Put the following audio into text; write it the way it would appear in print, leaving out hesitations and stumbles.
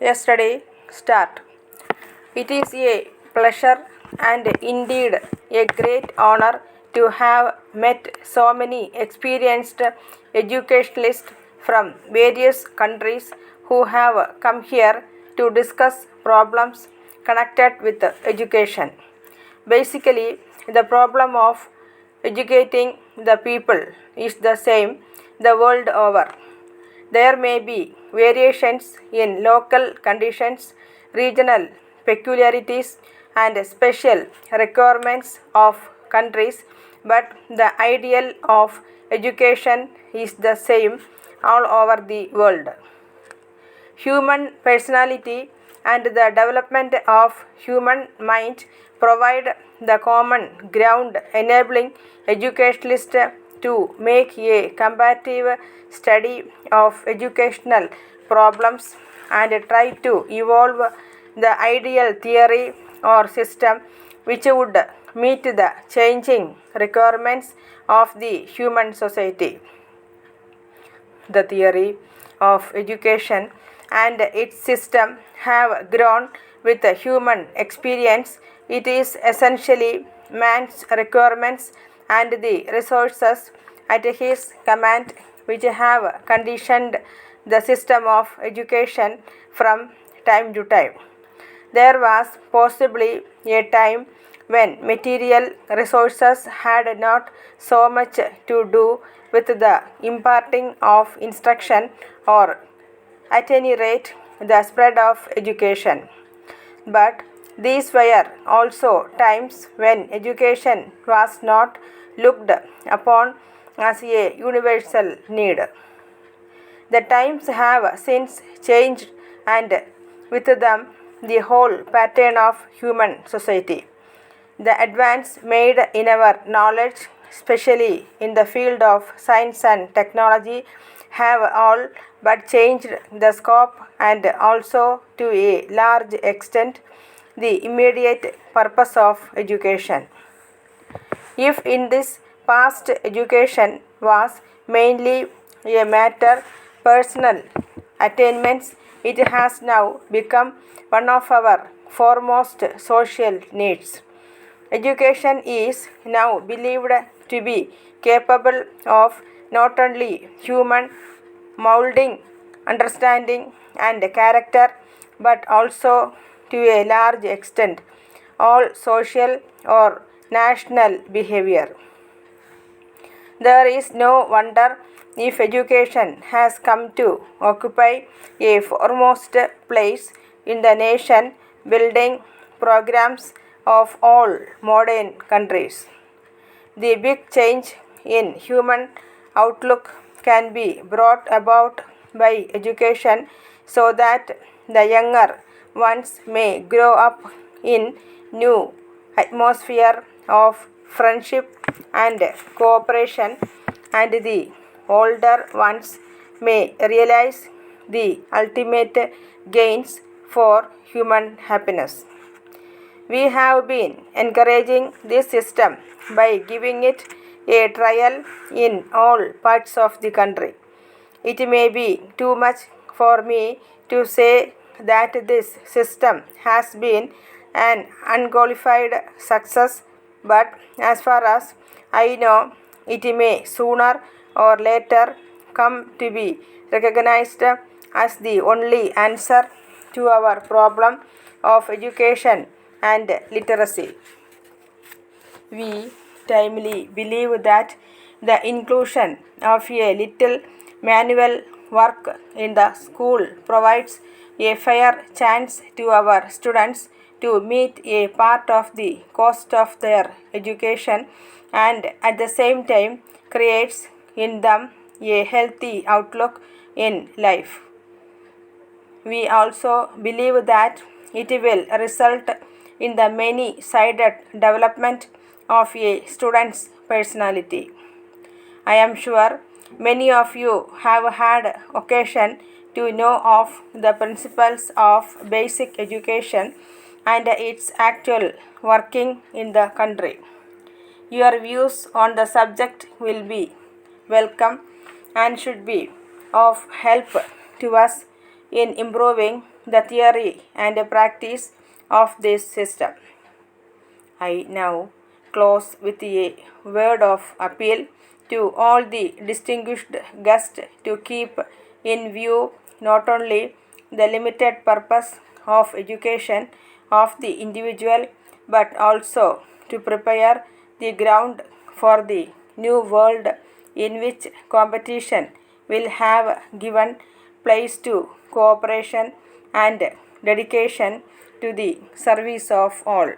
Yesterday start. It is a pleasure and indeed a great honor to have met so many experienced educationalists from various countries who have come here to discuss problems connected with education. Basically, the problem of educating the people is the same the world over. There may be variations in local conditions, regional peculiarities, and special requirements of countries, but the ideal of education is the same all over the world. Human personality and the development of human mind provide the common ground enabling educationalists to make a comparative study of educational problems and try to evolve the ideal theory or system which would meet the changing requirements of the human society. The theory of education and its system have grown with the human experience. It is essentially man's requirements and the resources at his command which have conditioned the system of education from time to time. There was possibly a time when material resources had not so much to do with the imparting of instruction or at any rate the spread of education. But these were also times when education was not looked upon as a universal need. The times have since changed and with them the whole pattern of human society. The advance made in our knowledge, especially in the field of science and technology, have all but changed the scope and also to a large extent the immediate purpose of education. If in this past education was mainly a matter personal attainments, it has now become one of our foremost social needs. Education is now believed to be capable of not only human molding, understanding, and character, but also to a large extent all social or national behavior. There is no wonder if education has come to occupy a foremost place in the nation building programs of all modern countries. The big change in human outlook can be brought about by education so that the younger ones may grow up in new atmosphere of friendship and cooperation and the older ones may realize the ultimate gains for human happiness. We have been encouraging this system by giving it a trial in all parts of the country. It may be too much for me to say that this system has been an unqualified success, but as far as I know, it may sooner or later come to be recognized as the only answer to our problem of education and literacy. We timely believe that the inclusion of a little manual work in the school provides a fair chance to our students to meet a part of the cost of their education and at the same time creates in them a healthy outlook in life. We also believe that it will result in the many-sided development of a student's personality. I am sure many of you have had occasion to know of the principles of basic education and its actual working in the country. Your views on the subject will be welcome and should be of help to us in improving the theory and practice of this system. I now close with a word of appeal to all the distinguished guests to keep in view not only the limited purpose of education of the individual but also to prepare the ground for the new world in which competition will have given place to cooperation and dedication to the service of all.